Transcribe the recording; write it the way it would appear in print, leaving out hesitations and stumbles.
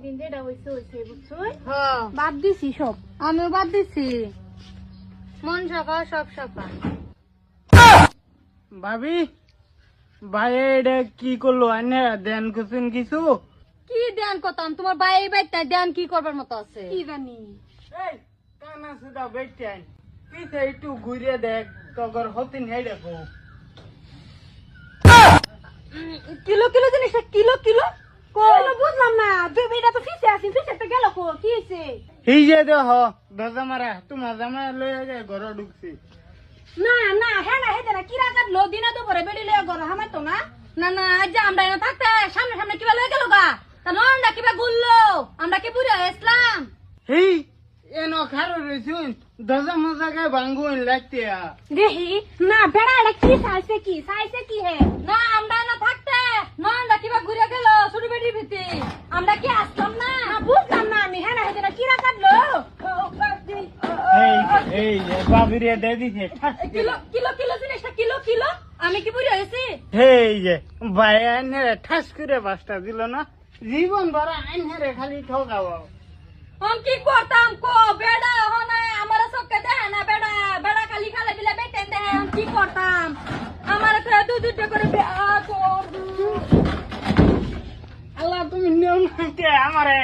দিন যেটা হয়েছে হয়েছে বুঝছো হ্যাঁ বাদ দিছি সব। আমিও বাদ দিছি মন সাফা সব সাফা। ভাবি ভাই এটা কি করলো আনে দেন কুসুন কিছু কি ধ্যান করতাম তোমার ভাই এই বাইকটা ধ্যান কি করবার মতো আছে? কি জানি এই কানা সুদা বেটেন পিছে একটু ঘুরে দেখ তগর হতিন হে দেখো কিলো কিলো জিনিসটা কিলো কিলো কোনো বুঝলাম না এটা তো ফিসে আছি ফিসে তো গেল কো কি হয়েছে? এই যে দেহ দজা মারা তোমার জামা লয়ে যায় ঘর ঢুকছি না না হ্যাঁ না হেদে না কিরা কাটলো দিনা তো পরে বেড়ি লয়ে গর হামাই তো না। না না আজ যে আমরা এনে থাকতে সামনে সামনে কিবা লয়ে গেল গা তা নন্ডা কিবা গুললো আমরা কি বুড়া ইসলাম এই এনো খারো রইছুন দজা মজাকে ভাঙ্গুন লাগতে দেহি না বেড়া এটা কি সাইছে কি হে? না আমরা এনে থাকতে নন্ডা কিবা ঘুরে গেল ছুটি বেটির ভিতরে আমরা কি আসতাম না? না বুঝলাম না আমি হ্যাঁ না হেদে না কিরা কাটলো এই বাবিরে দে দিছে কিলো কিলো কিলো জিনিসটা কিলো কিলো আমি কি বুড়া হয়েছি? এই যে ভাই আইনে ঠাস করে বাসটা দিল না জীবন ভর আইনে খালি ঠকাবো हम की करताम को बेड़ा होना हमारा सब कहते हैं ना बेड़ा बेड़ा खाली खाले बिले बैठे हैं हम की करताम हमारा तो दूध করে আল্লাহ তুমি নিয়ম আমারে